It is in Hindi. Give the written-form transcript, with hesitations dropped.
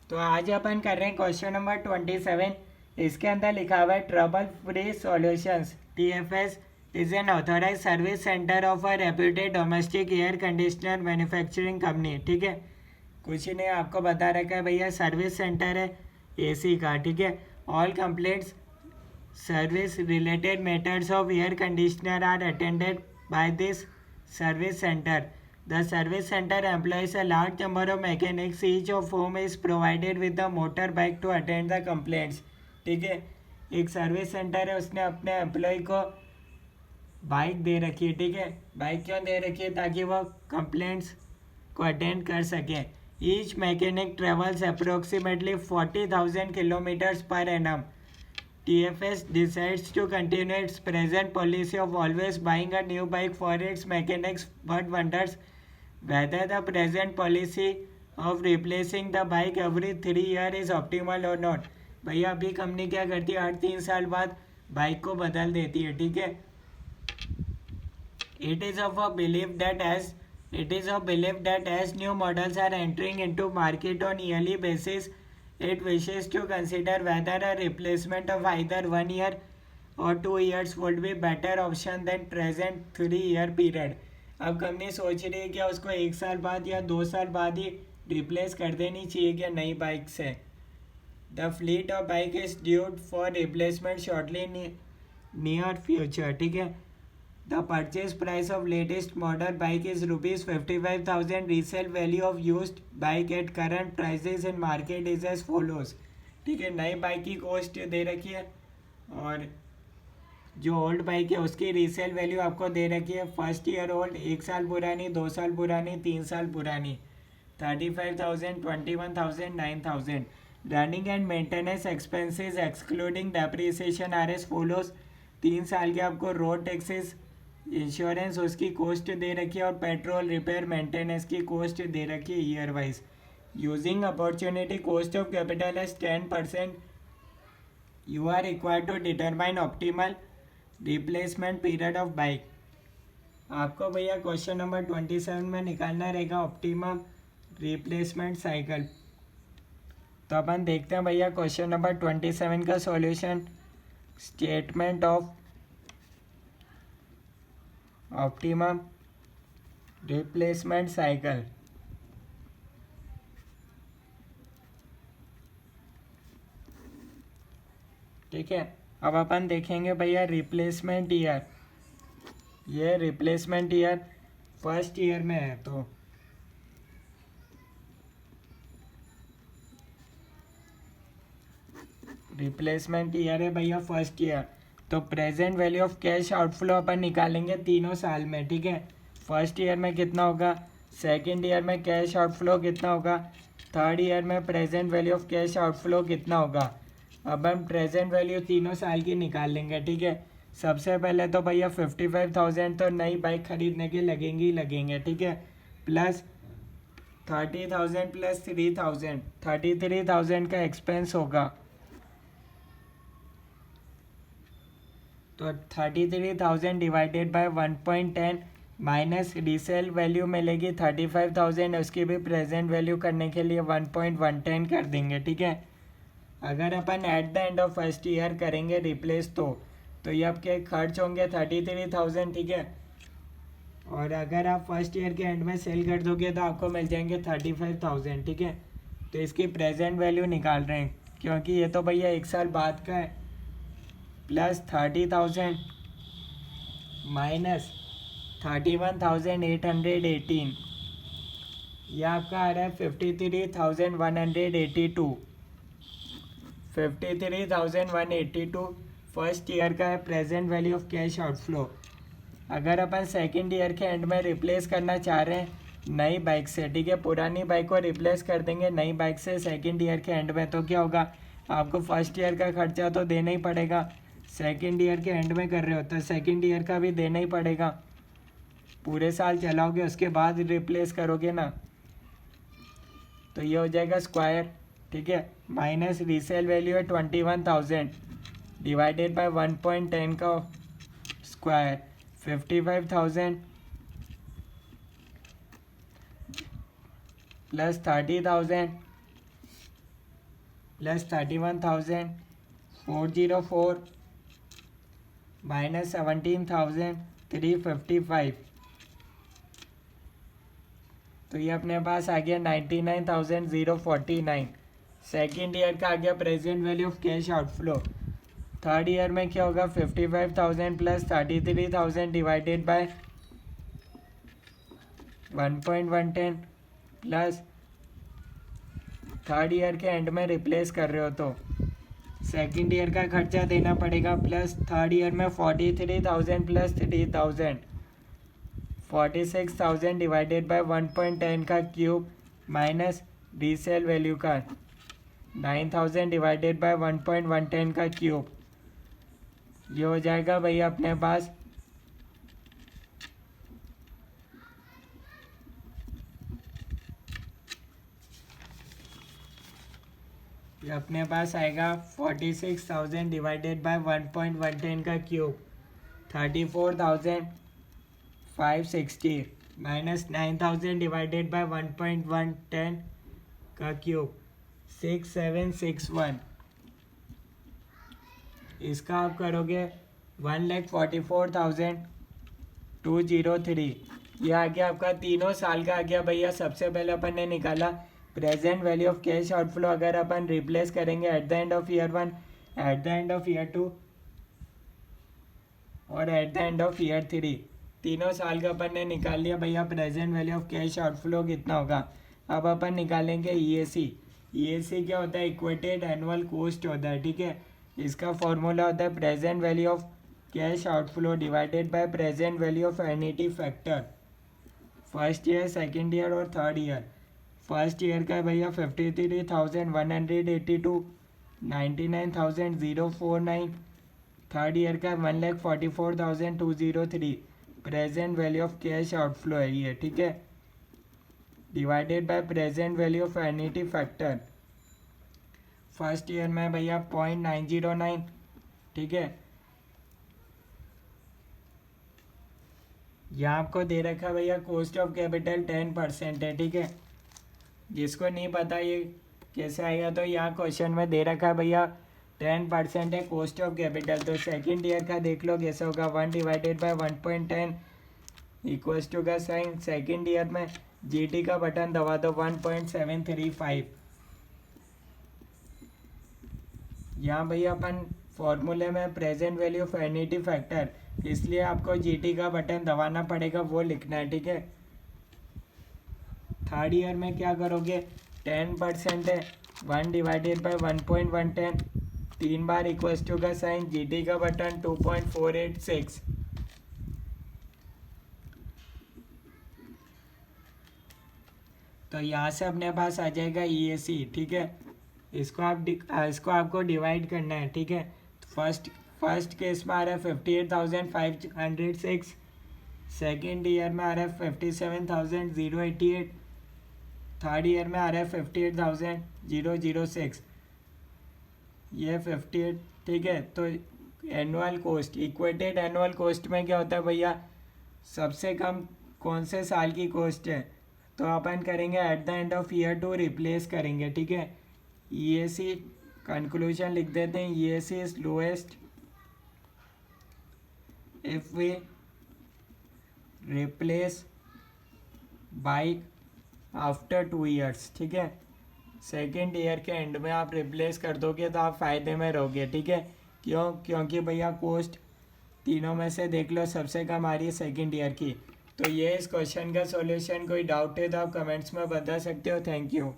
तो आज अपन कर रहे हैं क्वेश्चन नंबर 27। इसके अंदर लिखा हुआ है trouble free solutions TFS is an authorize service centre of a reputed domestic air conditioner manufacturing company. ठीक है, कुछ ही नहीं आपको बता रखा है भैया, सर्विस सेंटर है AC का। ठीक है, all complaints service related matters of air conditioner are attended by this service center. The service center employs a large number of mechanics, each of whom is provided with a motorbike to attend the complaints. ठीक है, एक सर्विस सेंटर है, उसने अपने एम्प्लॉय को बाइक दे रखी है। ठीक है, बाइक क्यों दे रखी है? ताकि वो कंप्लेंट्स को अटेंड कर सकें। Each mechanic travels approximately 40,000 kilometres per annum. TFS decides to continue its present policy of always buying a new bike for its mechanics but wonders whether the present policy of replacing the bike every 3 years is optimal or not. भैया अभी कंपनी क्या करती है, हर 3 साल बाद बाइक को बदल देती है। ठीक है, it is of a belief that as new models are entering into market on yearly basis, it wishes to consider whether a replacement of either 1 year or 2 years would be better option than present 3 year period. अब कंपनी सोच रही है कि उसको 1 साल बाद या 2 साल बाद ही रिप्लेस कर देनी चाहिए क्या नई बाइक से। The fleet of bike is dude for replacement shortly near future. ठीक है, the purchase price of latest model bike is rupees 55,000. Resale value of used bike at current prices in market is as follows. ठीक है, नई बाइक की कॉस्ट दे रखी है और जो ओल्ड बाइक है उसकी रीसेल वैल्यू आपको दे रखी है। फर्स्ट ईयर ओल्ड, 1 साल पुरानी, 2 साल पुरानी, 3 साल पुरानी। 35,000, 21,000, 9,000. Running and maintenance expenses excluding depreciation are as follows. 3 साल के आपको रोड टैक्सेस, इंश्योरेंस उसकी कॉस्ट दे रखी है और पेट्रोल, रिपेयर, मेंटेनेंस की कॉस्ट दे रखी है year wise. Using opportunity cost of capital as 10%, you are required to determine optimal replacement period of bike. आपको भैया क्वेश्चन नंबर 27 में निकालना रहेगा ऑप्टिमम रिप्लेसमेंट साइकिल। तो अपन देखते हैं भैया क्वेश्चन नंबर 27 का solution. Statement of optimum replacement cycle. ठीक है, अब अपन देखेंगे भैया रिप्लेसमेंट ईयर। ये रिप्लेसमेंट ईयर फर्स्ट ईयर में है, तो रिप्लेसमेंट ईयर है भैया फर्स्ट ईयर। तो present value of cash outflow अपन निकालेंगे तीनों साल में। ठीक है, फर्स्ट ईयर में कितना होगा, सेकंड ईयर में कैश आउटफ्लो कितना होगा, थर्ड ईयर में present value of cash outflow कितना होगा। अब हम प्रेजेंट वैल्यू तीनों साल की निकाल लेंगे। ठीक है, सबसे पहले तो भैया 55,000 तो नई बाइक खरीदने के लगेंगे ही लगेंगे। ठीक है, प्लस 30,000 प्लस 3,000, 33,000 का एक्सपेंस होगा। तो 33,000 divided by 1.10 minus resale value मिलेगी 35,000, उसकी भी प्रेजेंट वैल्यू करने के लिए 1.110 कर देंगे। ठीक है, अगर अपन at the end of first year करेंगे रिप्लेस तो ये आपके खर्च होंगे 33,000। ठीक है, और अगर आप फर्स्ट ईयर के एंड में सेल कर दोगे तो आपको मिल जाएंगे 35,000। ठीक है, तो इसकी प्रेजेंट वैल्यू निकाल रहे हैं क्योंकि ये तो भैया 1 साल बाद का है। प्लस 30,000 माइनस 31,818, ये आपका आ रहा है 53,182। 53,182 फर्स्ट ईयर का है present value of cash outflow. अगर अपन सेकंड ईयर के एंड में रिप्लेस करना चाह रहे हैं नई बाइक से, ठीक है, पुरानी बाइक को रिप्लेस कर देंगे नई बाइक से सेकंड ईयर के एंड में, तो क्या होगा, आपको फर्स्ट ईयर का खर्चा तो देना ही पड़ेगा। सेकंड ईयर के एंड में कर रहे हो तो सेकंड ईयर का भी देना ही पड़ेगा। पूरे साल चलाओगे उसके बाद रिप्लेस करोगे ना, तो ये हो जाएगा स्क्वायर। ठीक है, माइनस रीसेल वैल्यू है 21,000 डिवाइडेड बाय 1.10 का स्क्वायर 55,000 प्लस 30,000 प्लस 31,404 माइनस 17,355, तो ये अपने पास आ गया 99,049। सेकेंड ईयर का आ गया present value of cash outflow. Third year में क्या होगा 55,000 plus 33,000 divided by 1.110 plus third year के एंड में रिप्लेस कर रहे हो तो सेकेंड ईयर का खर्चा देना पड़ेगा, प्लस थर्ड ईयर में 43,000 प्लस 3,000 46,000 डिवाइडेड बाय 1.10 का क्यूब माइनस रीसेल वैल्यू का 9,000 डिवाइडेड बाय 1.110 का क्यूब। ये हो जाएगा भैया अपने पास ये अपने पास आएगा 46,000 डिवाइडेड बाय 1.110 का क्यूब 34,560 माइनस 9,000 डिवाइडेड बाय 1.110 का क्यूब 6761। इसका आप करोगे 1,44,203। ये आ गया आपका तीनों साल का आ गया भैया। सबसे पहले अपन ने निकाला present value of cash outflow, अगर अपन रिप्लेस करेंगे at the end of year 1, eight the end of year 2 और eight the end of year 3, तीनों साल का अपन ने निकाल लिया भैया present value of cash outflow कितना होगा। अब अपन निकालेंगे ईएसी। ईएसी क्या होता है? इक्वेटेड एनुअल कॉस्ट होता है, ठीक है। इसका फॉर्मूला होता है present value of cash outflow divided by present value of annuity factor, first year, second year और थर्ड ईयर। फर्स्ट ईयर का भैया 53,182, 99,049। थर्ड ईयर का 1,44,203 present value of cash outflow है ये, ठीक है, divided by present value of annuity factor. First year में भैया 0.909, ठीक है। यहाँ आपको दे रखा है भैया कॉस्ट ऑफ कैपिटल 10% है, ठीक है। जिसको नहीं पता ये कैसे आएगा, तो यहाँ क्वेश्चन में दे रखा है भैया 10% है कॉस्ट ऑफ कैपिटल। तो सेकेंड ईयर का देख लो कैसे होगा, 1 डिवाइडेड बाय 1.10 इक्वल्स टू का साइन, सेकेंड ईयर में जीटी का बटन दबा दो 1.735। यहाँ भैया अपन फॉर्मूले में present value of annuity factor, इसलिए आपको जीटी का बटन दबाना पड़ेगा, वो लिखना है, ठीक है। थर्ड ईयर में क्या करोगे, 10% है, 1 डिवाइडेड बाय 1.110 3 बार इक्वल्स टू का साइन, जीटी का बटन 2.486। तो यहाँ से अपने पास आ जाएगा ईएसी, ठीक है। इसको आपको डिवाइड करना है, ठीक है। फर्स्ट केस में आ रहा है 58,506, सेकेंड ईयर में आ रहा है 57,088, थर्ड ईयर में आ रहा है 58,006, ये 58, ठीक है। तो annual cost, equated annual cost में क्या होता है भैया, सबसे कम कौन से साल की कॉस्ट है, तो अपन करेंगे at the end of year 2 replace करेंगे, ठीक है। ईएसी कंक्लूजन लिख देते हैं, EAC is lowest if we replace bike after 2 years, ठीक है। सेकेंड ईयर के एंड में आप रिप्लेस कर दोगे तो आप फ़ायदे में रहोगे, ठीक है। क्योंकि भैया कॉस्ट तीनों में से देख लो सबसे कम आ रही है सेकेंड ईयर की। तो ये इस क्वेश्चन का सॉल्यूशन, कोई डाउट है तो आप कमेंट्स में बता सकते हो। Thank you.